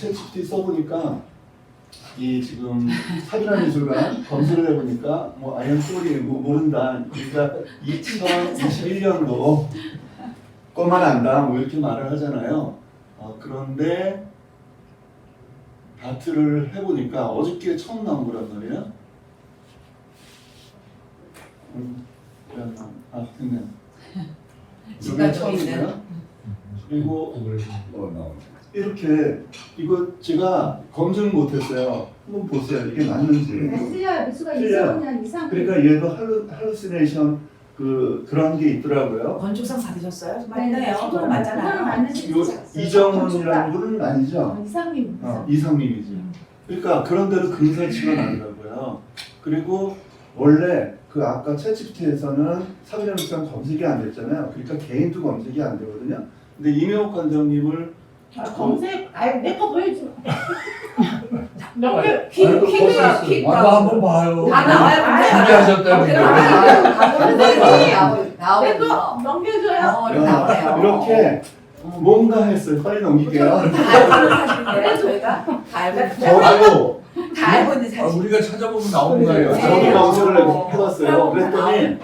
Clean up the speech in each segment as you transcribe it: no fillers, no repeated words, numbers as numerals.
챗GPT 써보니까 이 지금 사비나 미술관 검색을 해보니까 뭐 아이언 소리 모른다. 그러니까 2021년도 것만 안다. 뭐 이렇게 말을 하잖아요. 그런데 다트를 해보니까 어저께 처음 나온 거란 말이에요. 됐네. 이게 처음이에요. 그리고 이렇게 이거 제가 검증 못했어요. 한번 보세요. 이게 맞는지. 틀려요. 미수가 틀려요. 이상이랑 이상. 그러니까 얘도 할루시네이션 그런 게 있더라고요. 건축상 받으셨어요? 네, 그거 맞잖아요. 맞는지 이정훈이라는 분은 아니죠? 이상님. 이상님이지. 그러니까 그런 대로 근사치가 나더라고요. 그리고 원래 그 아까 챗GPT에서는 사비나미상 검색이 안 됐잖아요. 그러니까 개인도 검색이 안 되거든요. 근데 이명옥 관장님을 검색. 내거 보여줘. 명예 와도 한번 봐요. 다 나와요. 준비하셨다면요. 내거 넘겨줘요. 이렇게 뭔가 했어요. 빨리 넘길게요. 저희가 다 봐요. 알고 있는 사실. 우리가 찾아보면 나오는 거예요. 저도 검색을 해봤어요. 그랬더니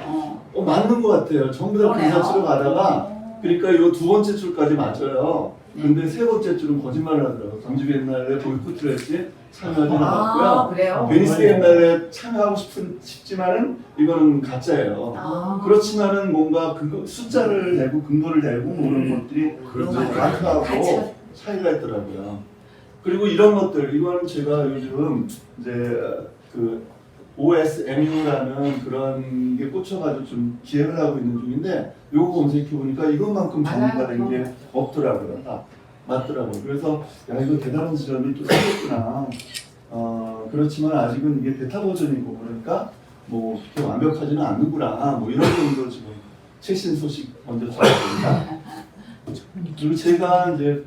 맞는 것 같아요. 전부 다 근사치로 가다가 그러니까 이 두 번째 줄까지 맞아요. 근데 세 번째 줄은 거짓말을 하더라고요. 경주비 옛날에 보이콧을 했지 참여하지 않았고요. 그래요? 베니스 옛날에 참여하고 싶지만은 이거는 가짜예요. 그렇지만은 뭔가 숫자를 내고 근거를 내고 뭐 이런 것들이 마크하고 차이가 있더라고요. 그리고 이런 것들 이거는 제가 요즘 이제 그 OSMU라는 그런 게 꽂혀가지고 좀 기획을 하고 있는 중인데 요거 검색해 보니까 이것만큼 전문가된 게 없더라고요. 다 맞더라고요. 그래서 야 이거 대단한 지점이 또 생겼구나. 그렇지만 아직은 이게 베타 버전이고 그러니까 뭐 그렇게 완벽하지는 않는구나. 뭐 이런 정도 지금 최신 소식 먼저 전해드립니다. 그리고 제가 이제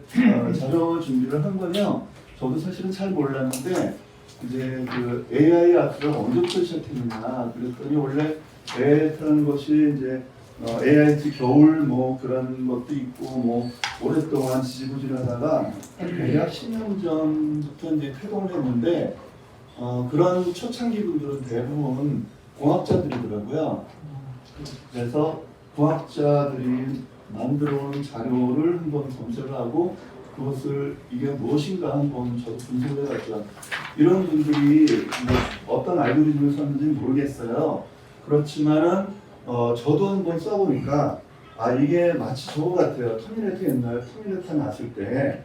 자료 준비를 한 건요. 저도 사실은 잘 몰랐는데 이제 그 AI 아트가 언제부터 시작했느냐 그랬더니 원래 AI 아트라는 것이 이제 AIT 겨울 뭐 그런 것도 있고 뭐 오랫동안 지지부진하다가 대략 10년 전부터 이제 태동을 했는데 그런 초창기 분들은 대부분 공학자들이더라고요. 그래서 공학자들이 만들어온 자료를 한번 검색을 하고 그것을 이게 무엇인가 한번 저도 분석을 해봤죠. 이런 분들이 뭐 어떤 알고리즘을 썼는지 모르겠어요. 그렇지만은 저도 한번 써보니까 이게 마치 저거 같아요. 터미네이터 옛날 터미네이터 났을 때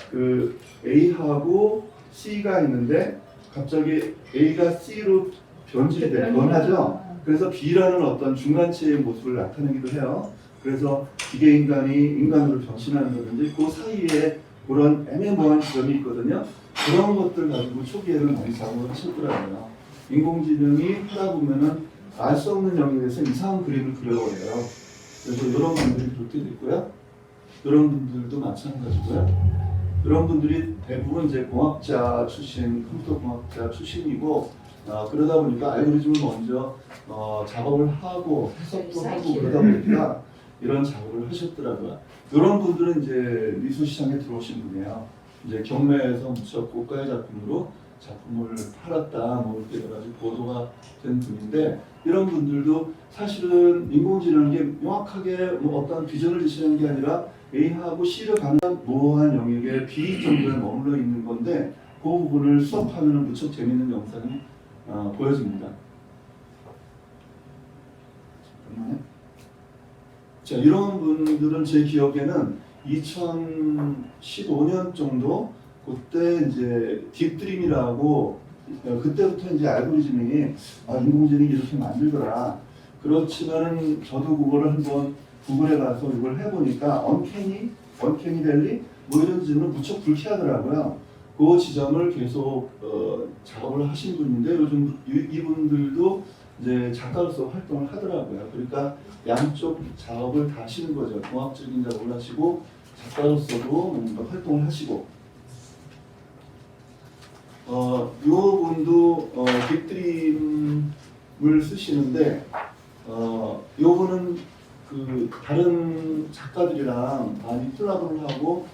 그 A하고 C가 있는데 갑자기 A가 C로 변하죠. 그래서 B라는 어떤 중간체의 모습을 나타내기도 해요. 그래서 기계 인간이 인간으로 변신한다든지 그 사이에 그런 애매모호한 지점이 있거든요. 그런 것들 가지고 초기에는 많이 작업을 하셨더라고요. 인공지능이 하다 보면은 알 수 없는 영역에서 이상한 그림을 그려버려요. 그래서 이런 분들이 그렇게 됐고요. 이런 분들도 마찬가지고요. 이런 분들이 대부분 이제 공학자 출신, 컴퓨터 공학자 출신이고 그러다 보니까 알고리즘을 먼저 작업을 하고 해석도 하고 그러다 보니까 이런 작업을 하셨더라고요. 이런 분들은 이제 미술 시장에 들어오신 분이에요. 이제 경매에서 무척 고가의 작품으로 작품을 팔았다, 뭐 이렇게 여러 가지 보도가 된 분인데 이런 분들도 사실은 인공지능이 게 명확하게 뭐 어떤 비전을 제시하는 게 아니라 A하고 C를 가는 모호한 영역에 B 정도에 머물러 있는 건데 그 부분을 수업하면 무척 재밌는 영상이 보여집니다. 잠깐만요. 자, 이런 분들은 제 기억에는 2015년 정도 그때 이제 딥드림이라고 그때부터 이제 알고리즘이 인공지능이 이렇게 만들더라. 그렇지만은 저도 그거를 한번 구글에 가서 이걸 해보니까 언캐니 밸리 뭐 이런 지점을 무척 불쾌하더라고요. 그 지점을 계속 작업을 하신 분인데 요즘 이분들도 이제 작가로서 활동을 하더라고요. 그러니까 양쪽 작업을 다 하시는 거죠. 공학적인 작업을 하시고 작가로서도 뭔가 활동을 하시고 요 분도 빅드림을 쓰시는데 요분은 그 다른 작가들이랑 많이 콜라보를 하고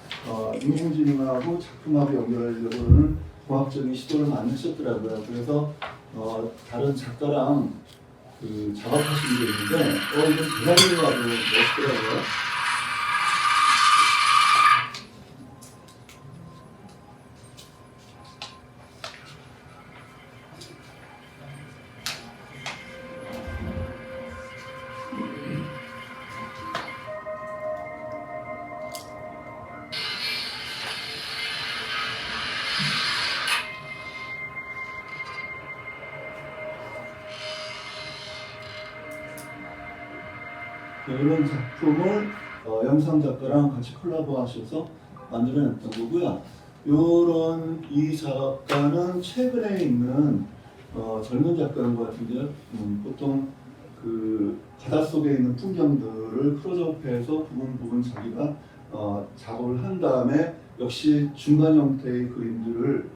인공지능하고 작품하고 연결하려고는 공학적인 시도를 많이 하셨더라고요. 그래서 다른 작가랑 그 작업하신 게 있는데 이건 대단히 아주 멋있더라고요. 이런 작품을 영상 작가랑 같이 콜라보하셔서 만들어냈던 거고요. 이 작가는 최근에 있는 젊은 작가인 것 같은데요. 보통 그 바닷속에 있는 풍경들을 클로즈업해서 부분 자기가 작업을 한 다음에 역시 중간 형태의 그림들을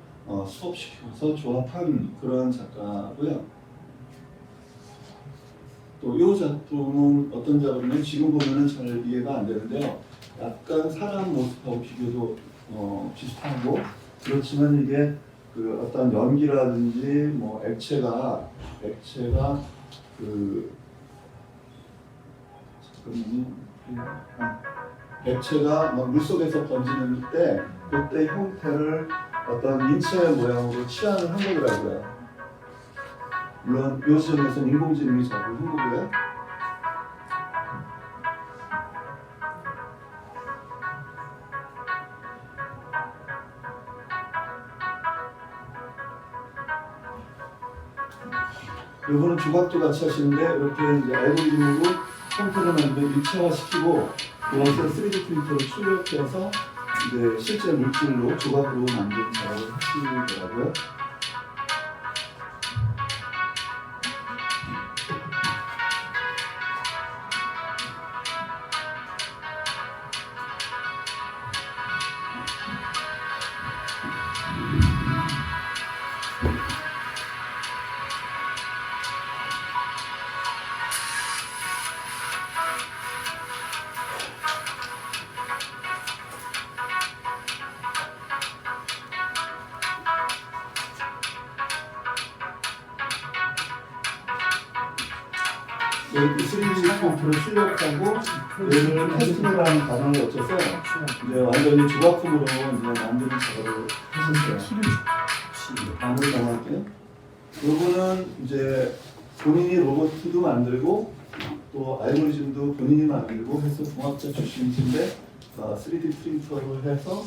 수업시켜서 조합한 그런 작가고요. 또 이 작품은 어떤 작업이냐면 지금 보면은 잘 이해가 안 되는데요. 약간 사람 모습하고 비교도 비슷하고 그렇지만 이게 그 어떤 연기라든지 뭐 액체가 그 액체가 막 물속에서 번지는 때 그때 형태를 어떤 인체의 모양으로 치환을 한 거더라고요. 물론 이 시점에서는 인공지능이 작업을 한 거고요. 이거는 조각도 같이 하시는데 이렇게 이제 알고리즘으로 형태를 만들어 일체화시키고 그것을 3D 프린터로 출력해서 이제 실제 물질로 조각으로 만드는 작업을 하시더라고요. 여기 3D 프린터를 출력하고 얘를 테스팅이라는 과정을 거쳐서 이제 완전히 조각품으로 이제 만드는 작업을 하셨어요. 다음으로 넘어갈게요. 요거는 이제 본인이 로봇도 만들고 또 알고리즘도 본인이 만들고 해서 공학자 출신이신데 3D 프린터를 해서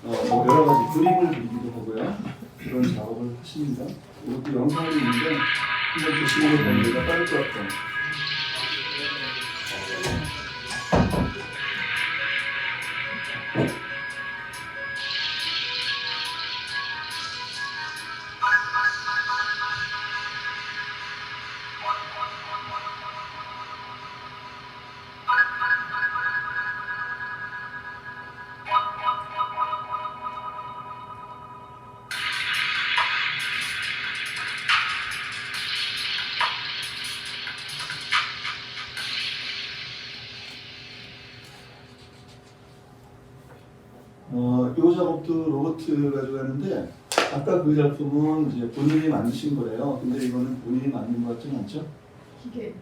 뭐 여러 가지 그림을 그리기도 하고요. 그런 작업을 하십니다. 이것도 영상이 있는데 한번 보시는 거 보면 내가 빠를 것 같아요. 이 작업도 로봇 가지고 했는데 아까 그 작품은 이제 본인이 만드신 거래요. 근데 이거는 본인이 만든 것 같지는 않죠? 기계.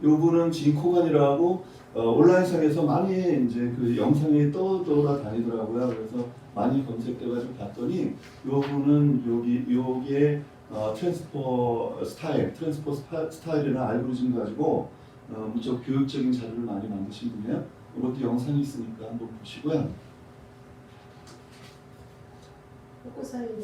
요분은 진코건이라고 온라인상에서 많이 이제 그 영상이 떠돌아다니더라고요. 그래서 많이 검색돼가지고 봤더니 요분은 여기에 트랜스퍼 스타일이나 알고리즘 가지고 무척 교육적인 자료를 많이 만드신 분이에요. 이것도 영상이 있으니까 한번 보시고요. 먹고 살기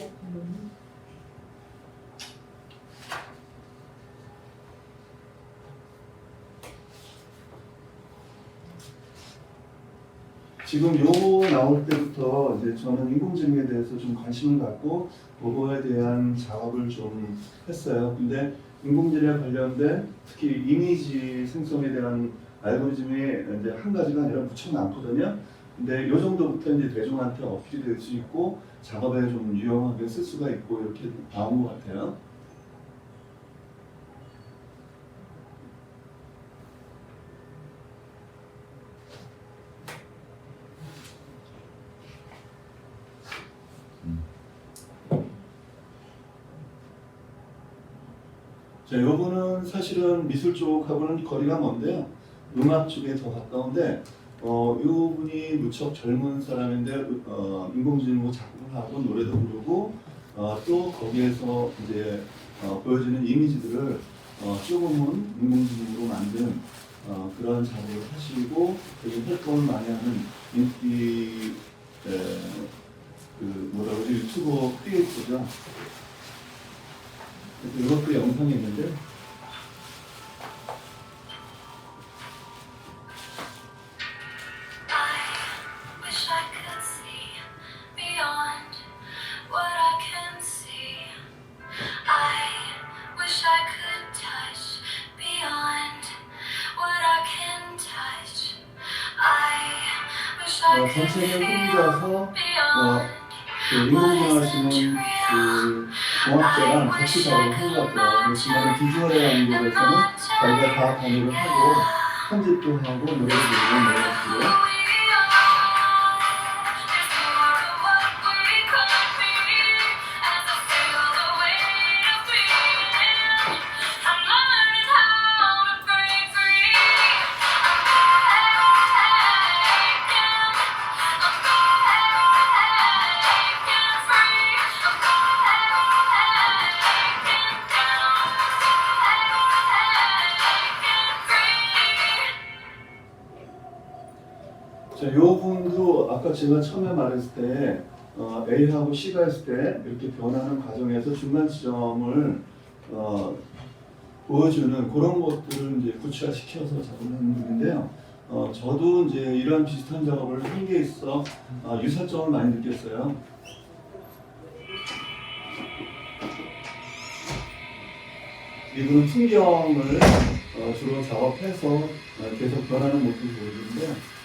지금 요 나올 때부터 이제 저는 인공지능에 대해서 좀 관심을 갖고 그거에 대한 작업을 좀 했어요. 근데 인공지능에 관련된 특히 이미지 생성에 대한 알고리즘이 이제 한 가지가 아니라 무척 많거든요. 근데 요 정도부터 이제 대중한테 어필이 될 수 있고 작업에 좀 유용하게 쓸 수가 있고 이렇게 나온 것 같아요. 자, 요거는 사실은 미술 쪽하고는 거리가 먼데요. 음악 쪽에 더 가까운데, 요 분이 무척 젊은 사람인데, 인공지능으로 작곡을 하고 노래도 부르고, 또 거기에서 이제 보여지는 이미지들을 조금은 인공지능으로 만든 그런 작업을 하시고, 되게 활동을 많이 하는 인기, 그 뭐라 그러지, 유튜버 크리에이터죠. 이것도 영상이 있는데, Wish I could see beyond what I can see. I wish I could touch beyond what I can touch. I wish I could 전체를 feel 혼자서 beyond 그 인공지능하시는 그 공학자랑 같이 작업을 한 것 같아요. 그래서 나는 비주얼의 연구에서는 자기가 다 관여를 하고 편집도 하고 노래도 부르고 노래하시고요. 자, 요 분도 아까 제가 처음에 말했을 때 A하고 C가 했을 때 이렇게 변하는 과정에서 중간 지점을 보여주는 그런 것들을 이제 구체화시켜서 작업을 하는 분인데요. 저도 이제 이런 비슷한 작업을 한 게 있어 유사점을 많이 느꼈어요. 이분은 풍경을 주로 작업해서 계속 변하는 모습을 보여주는데요.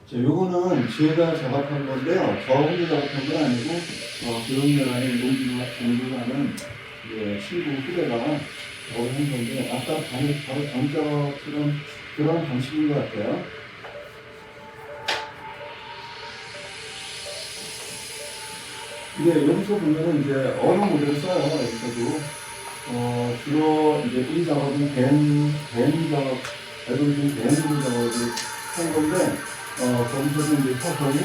자, 요거는 제가 작업한 건데요. 저 혼자 작업한 건 아니고, 교육연합에 공부하는 친구 후배가 작업한 건데, 아까 바로 전자처럼 그런 방식인 것 같아요. 근데 여기서 보면은 이제 언어 모델을 써요. 여기서도. 주로 이제 이 작업은 밴 작업, 알고리즘 밴드 작업을 한 건데, 거기서도 이제 서서히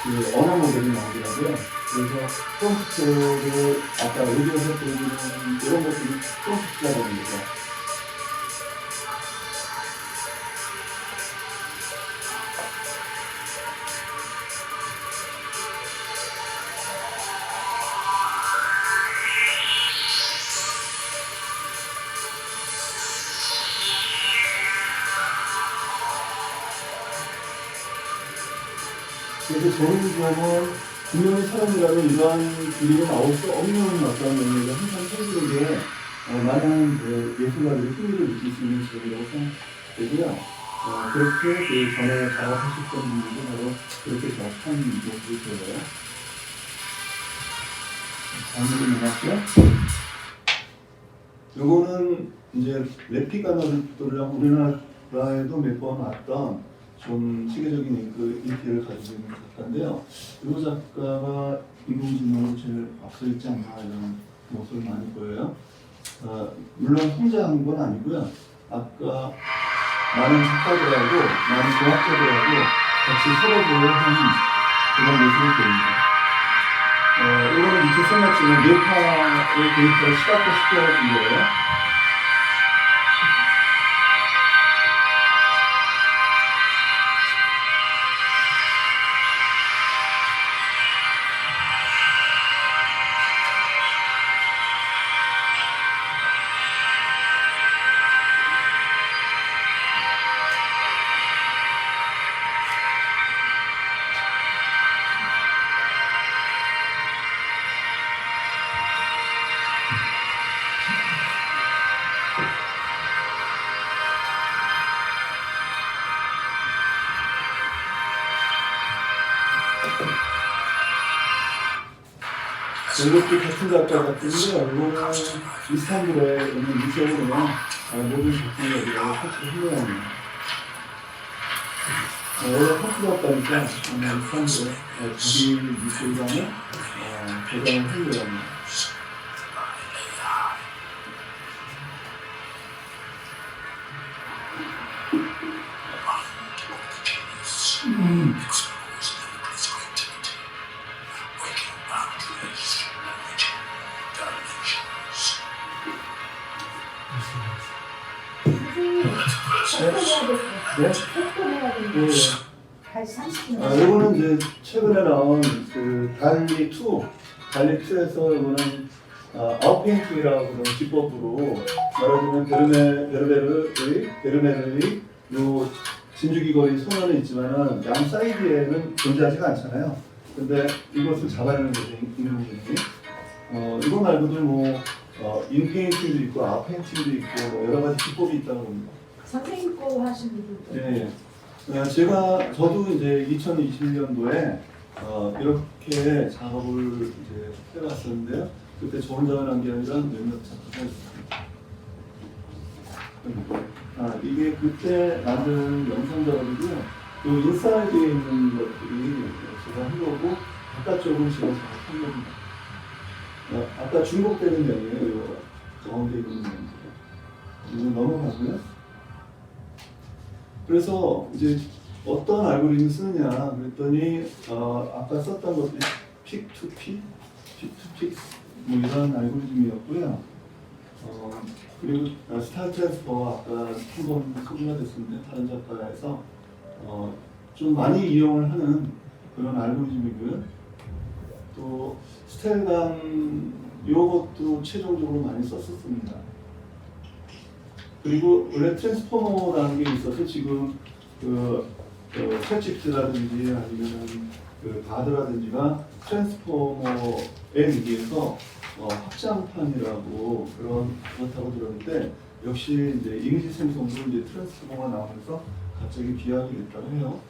그 언어 모델이 나오더라고요. 그래서 프롬프트를 아까 여기에서 보여주는 이런 것들이 프롬프트가 되는 거죠. 그래서 좋은 점은 분명히 사람이라면 이러한 그림이 나올 수 없는 어떤 의미가 항상 생기는 게 많은 예술가들이 흥미를 느낄 수 있는 지점이라고 생각되고요. 그렇게 그 전에 작업하셨던 분들도 바로 그렇게 작업한 모습이 보여요. 다음으로 넘어갈게요. 요거는 이제 레피가노를 우리나라에도 몇 번 왔던 좀 세계적인 그 인기를 가지고 있는 작가인데요. 이 작가가 인공지능으로 제일 앞서 있지 않나 이런 모습을 많이 보여요. 물론 혼자 한 건 아니고요. 아까 많은 작가들하고 많은 공학자들하고 같이 서로를 한 그런 모습이 보입니다. 이거는 밑에 써놨지만 뇌파의 데이터를 시각화시켜준 거예요. 이것도 같은 작가 같은데 이거는 이스탄불에 있는 뮤지엄으로 모든 작품을 우리가 터치를 해야 합니다. 원래 터치 작가니까 아마 이스탄불에 자기 미술관을 개장을 하려고 합니다. 네. 다시 30분. 이거는 이제 최근에 나온 그 달리2에서 이거는 아웃페인팅이라고 그런 기법으로 말하자면 베르메르의 요 진주귀걸이 손안에 있지만은 양 사이드에는 존재하지가 않잖아요. 근데 이것을 잡아내는 거죠, 인공지능이. 이거 말고도 뭐 인페인팅도 있고 아웃페인팅도 있고 뭐 여러 가지 기법이 있다고 합니다. 선생님 거 하신 분들도. 네. 저도 이제 2021년도에 이렇게 작업을 이제 해봤었는데요. 그때 저 혼자만 한 게 아니라 몇몇 작가가 있었습니다. 이게 그때 만든 영상 작업이고요. 이 인사이드에 있는 것들이 제가 한 거고, 바깥쪽은 제가 작업한 겁니다. 아까 중복되는 면이에요. 이 가운데 있는 면. 이거 넘어가고요. 그래서 이제 어떤 알고리즘을 쓰느냐 그랬더니 아까 썼던 것들이 픽투픽 뭐 이런 알고리즘이었고요. 그리고 스타일 트랜스퍼 아까 한번 소개가 됐었는데 다른 작가에서 좀 많이 이용을 하는 그런 알고리즘이고요. 또 스텔감 이것도 최종적으로 많이 썼었습니다. 그리고 원래 트랜스포머라는 게 있어서 지금 챗GPT라든지 아니면 그 바드라든지가 트랜스포머에 의해서 확장판이라고 그렇다고 들었는데 역시 이제 이미지 생성으로 이제 트랜스포머가 나오면서 갑자기 비약이 됐다고 해요.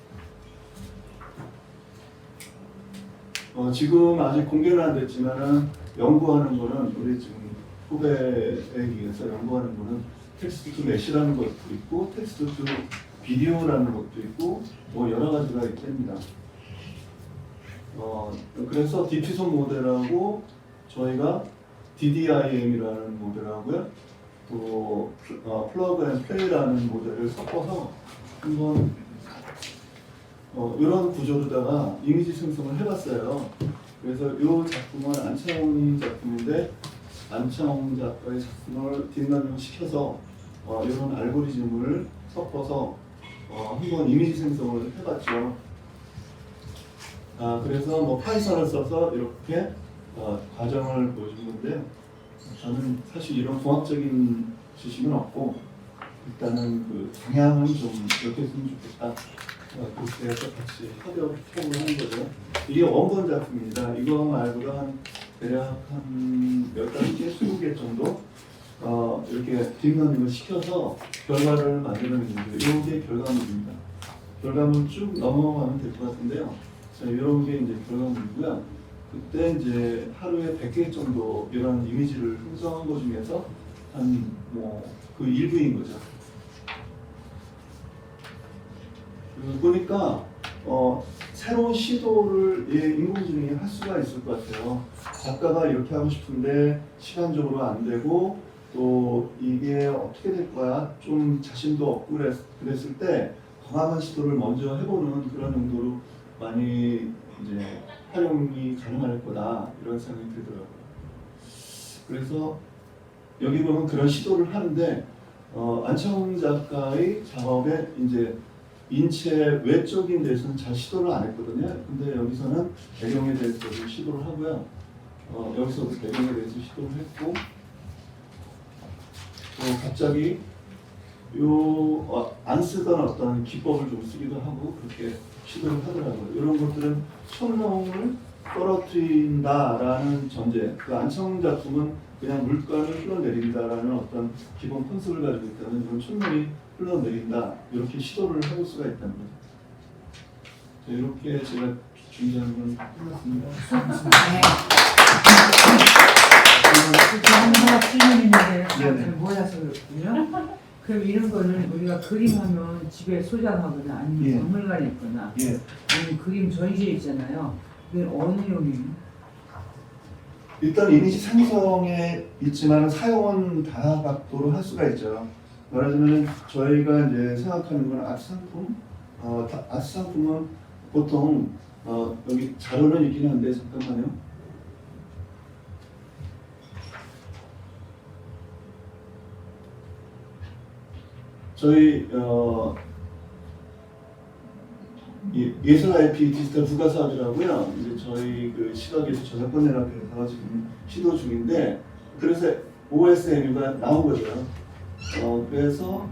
지금 아직 공개는 안 됐지만은 연구하는 거는 우리 지금 후배에 의해서 연구하는 거는 텍스트 투 메시라는 것도 있고 텍스트 투 비디오라는 것도 있고 뭐 여러 가지가 있답니다. 그래서 디퓨전 모델하고 저희가 DDIM이라는 모델하고요. 또 플러그 앤 플레이라는 모델을 섞어서 한번 이런 구조로다가 이미지 생성을 해봤어요. 그래서 이 작품은 안창홍 작품인데 안창홍 작가의 작품을 딥러닝 시켜서 이런 알고리즘을 섞어서 한번 이미지 생성을 해봤죠. 그래서 뭐 파이썬을 써서 이렇게 과정을 보여준 건데요. 저는 사실 이런 공학적인 지식은 없고 일단은 그 방향은 좀 이렇게 했으면 좋겠다. 그래서 같이 협업을 하는 거죠. 이게 원본 작품입니다. 이거 말고도 대략 한 몇 가지, 20개 정도 이렇게 딥러닝을 시켜서 결과를 만들어내는 거예요. 이게 결과물입니다. 결과물 쭉 넘어가면 될 것 같은데요. 자, 이런 게 이제 결과물이고요. 그때 이제 하루에 100개 정도 이런 이미지를 형성한 것 중에서 한 뭐 그 일부인 거죠. 보니까 새로운 시도를 인공지능이 할 수가 있을 것 같아요. 작가가 이렇게 하고 싶은데 시간적으로 안 되고 또 이게 어떻게 될 거야 좀 자신도 없고 그랬을 때 과감한 시도를 먼저 해보는 그런 용도로 많이 이제 활용이 가능할 거다 이런 생각이 들더라고요. 그래서 여기 보면 그런 시도를 하는데 안창홍 작가의 작업에 이제 인체 외적인 데서는 잘 시도를 안 했거든요. 근데 여기서는 배경에 대해서도 시도를 하고요. 여기서도 배경에 대해서 시도를 했고 또 갑자기 안 쓰던 어떤 기법을 좀 쓰기도 하고 그렇게 시도를 하더라고요. 이런 것들은 촌농을 떨어뜨린다라는 전제. 그 안창홍 작품은 그냥 물감을 흘러내린다라는 어떤 기본 컨셉을 가지고 있다면 이건 촌농이 흘러내린다 이렇게 시도를 해볼 수가 있다는 거죠. 이렇게 제가 준비한 건 끝났습니다. 하나 질문인데 네네. 몰라서 그렇군요. 그럼 이런 거는 우리가 그림하면 집에 소장하거나 아니면 예. 박물관에 있거나 예. 아니면 그림 전시회 있잖아요. 그게 어느 용이에요? 일단 이미지 생성에 있지만 사용은 다각도로 할 수가 있죠. 말하자면 저희가 이제 생각하는 건 아트 상품. 아트 상품은 보통 여기 자료는 있긴 한데 잠깐만요. 저희 예술 IP 디지털 부가 사업이라고요. 이제 저희 그 시각예술 저작권 연합회에서 지금 시도 중인데 그래서 OSMU가 나온 거죠. 그래서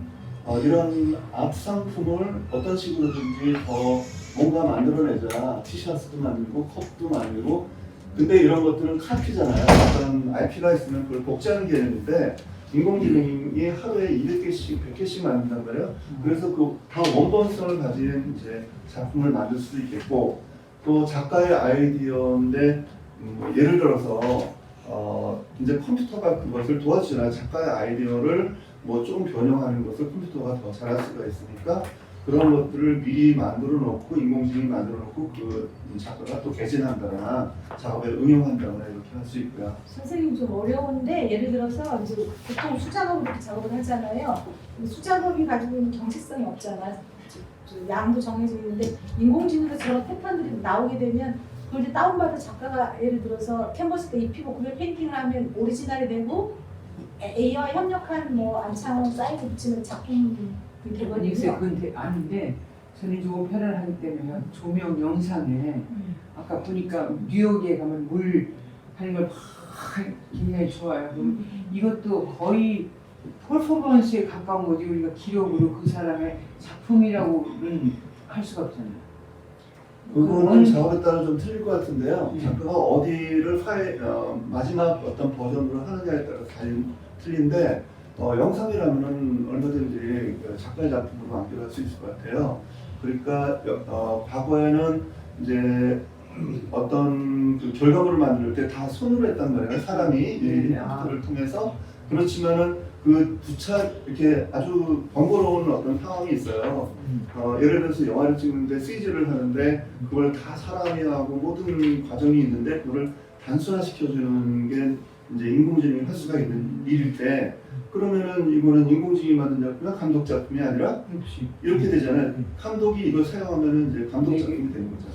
이런 아트 상품을 어떤 식으로든지 더 뭔가 만들어내자. 티셔츠도 만들고 컵도 만들고. 근데 이런 것들은 카피잖아요. 어떤 IP가 있으면 그걸 복제하는 개념인데 인공지능이 하루에 200개씩, 100개씩 만든단 말이에요. 그래서 그 다 원본성을 가진 이제 작품을 만들 수도 있겠고, 또 작가의 아이디어인데 예를 들어서 이제 컴퓨터가 그것을 도와주잖아요. 작가의 아이디어를 뭐 좀 변형하는 것을 컴퓨터가 더 잘할 수가 있으니까 그런 것들을 미리 만들어 놓고 인공지능이 만들어 놓고 그 작가가 또 개진한다거나 작업에 응용한다거나 이렇게 할 수 있고요. 선생님 좀 어려운데 예를 들어서 이제 보통 수작업을 이렇게 작업을 하잖아요. 수작업이 가지고 있는 정체성이 없잖아. 양도 정해져 있는데 인공지능으로 저런 패턴들이 나오게 되면 그걸 이제 다운받아 작가가 예를 들어서 캔버스에 입히고 그걸 페인팅을 하면 오리지널이 되고 AI와 협력한 뭐 안창홍 사이즈 붙이는 작품이 글쎄 되거든요. 그건 아닌데 저는 이제 오페라를 하기 때문에 조명 영상에 아까 보니까 뉴욕에 가면 물 하는 걸 굉장히 좋아요. 그럼 이것도 거의 퍼포먼스에 가까운 거지 우리가 기록으로 그 사람의 작품이라고는 할 수가 없잖아요. 그거는 작업에 따라 좀 틀릴 것 같은데요. 네. 작가가 어디를 마지막 어떤 버전으로 하느냐에 따라 틀린데 영상이라면 얼마든지 그 작가의 작품으로 만들어갈 수 있을 것 같아요. 그러니까 과거에는 이제 어떤 그 결과물을 만들 때 다 손으로 했단 말이에요. 사람이 컴퓨터를 통해서. 그렇지만은 그 이렇게 아주 번거로운 어떤 상황이 있어요. 예를 들어서 영화를 찍는데 CG를 하는데 그걸 다 사람이 하고 모든 과정이 있는데 그걸 단순화시켜주는 게 이제 인공지능이 할 수가 있는 일일 때 그러면은 이거는 인공지능이 만든 작품이나 감독 작품이 아니라 이렇게 되잖아요. 감독이 이걸 사용하면은 이제 감독 작품이 되는 거죠.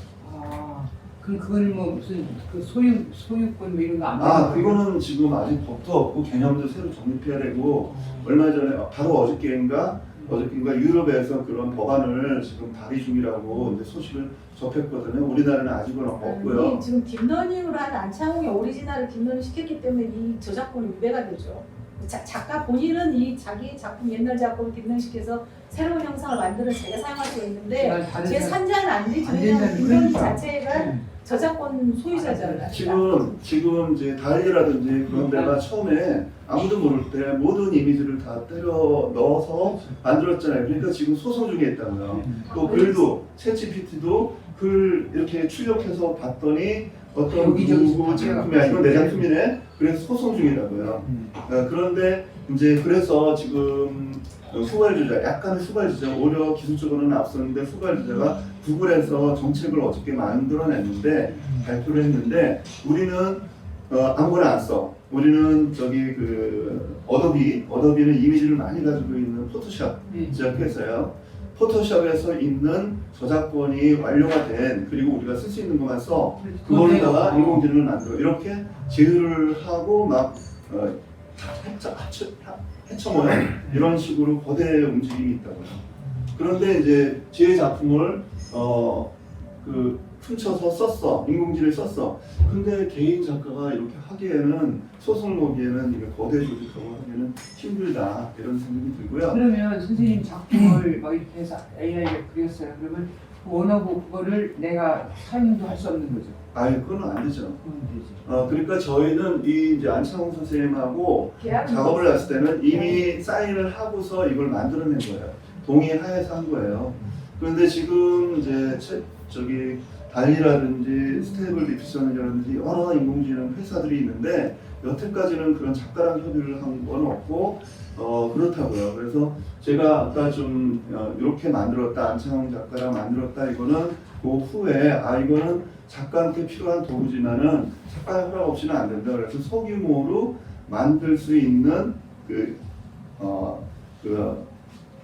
그럼 그거는 뭐 무슨 그 소유권 뭐 이런 거 안 그거는 지금 아직 법도 없고 개념도 새로 정립해야 되고 얼마 전에 바로 어저께인가 유럽에서 그런 법안을 지금 발의 중이라고 이제 소식을 접했거든요. 우리나라는 아직은 없고요. 지금 딥러닝으로 한 안창홍의 오리지널을 딥러닝 시켰기 때문에 이 저작권이 유배가 되죠. 작가 본인은 이 자기 작품 옛날 작품을 딥러닝 시켜서 새로운 영상을 만들어 자기가 사용할 수가 있는데 제 산자는 안 되지. 왜냐하면 딥러닝 자체가 저작권 소유자잖아요. 지금 이제 다이라든지 그런 데가 처음에 아무도 모를 때 모든 이미지를 다 때려 넣어서 만들었잖아요. 그러니까 지금 소송 중에 있다고요. 또 글도 챗GPT도 글 이렇게 출력해서 봤더니 어떤 누구 작품이야 이건 내 작품이네. 그래서 소송 중이라고요. 그런데 이제 그래서 지금 후발주자, 약간의 후발주자, 오히려 기술적으로는 앞섰는데 후발주자가 구글에서 정책을 어저께 만들어냈는데 발표를 했는데 우리는 아무거나 안 써. 우리는 저기 그 어도비는 이미지를 많이 가지고 있는 포토샵 제작회사예요. 포토샵에서 있는 저작권이 완료가 된 그리고 우리가 쓸 수 있는 것만 써 그걸로다가 인공지능을 만들어 이렇게 제휴를 하고 막 해쳐모여 이런 식으로 거대 움직임이 있다고요. 그런데 이제 제 작품을 훔쳐서 썼어. 인공지능을 썼어. 근데 개인 작가가 이렇게 하기에는 소송을 거기에는 이게 거대 조직하고 하기에는 힘들다 이런 생각이 들고요. 그러면 선생님 작품을 막 이렇게 해서 AI가 그렸어요. 그러면 원하고 그거를 내가 사용도 할 수 없는 거죠. 아니 그건 안 되죠. 그건 되지. 그러니까 저희는 이 이제 안창홍 선생님하고 계약이 작업을 했을 때는 이미 사인을 하고서 이걸 만들어낸 거예요. 동의하에서 한 거예요. 그런데 지금 이제 저기 달리라든지 스테이블 디퓨전이라든지 여러 인공지능 회사들이 있는데 여태까지는 그런 작가랑 협의를 한 건 없고 그렇다고요. 그래서 제가 아까 좀 이렇게 만들었다 안창홍 작가랑 만들었다 이거는 그 후에 이거는 작가한테 필요한 도구지만은 작가의 허락 없이는 안 된다. 그래서 소규모로 만들 수 있는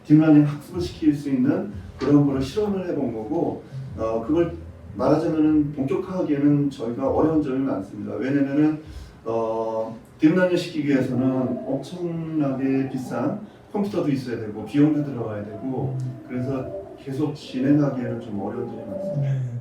딥러닝 학습을 시킬 수 있는 그런 거를 실험을 해본 거고 그걸 말하자면은 본격화하기에는 저희가 어려운 점이 많습니다. 왜냐면은 딥러닝 시키기 위해서는 엄청나게 비싼 컴퓨터도 있어야 되고 비용도 들어가야 되고 그래서 계속 진행하기에는 좀 어려운 점이 많습니다.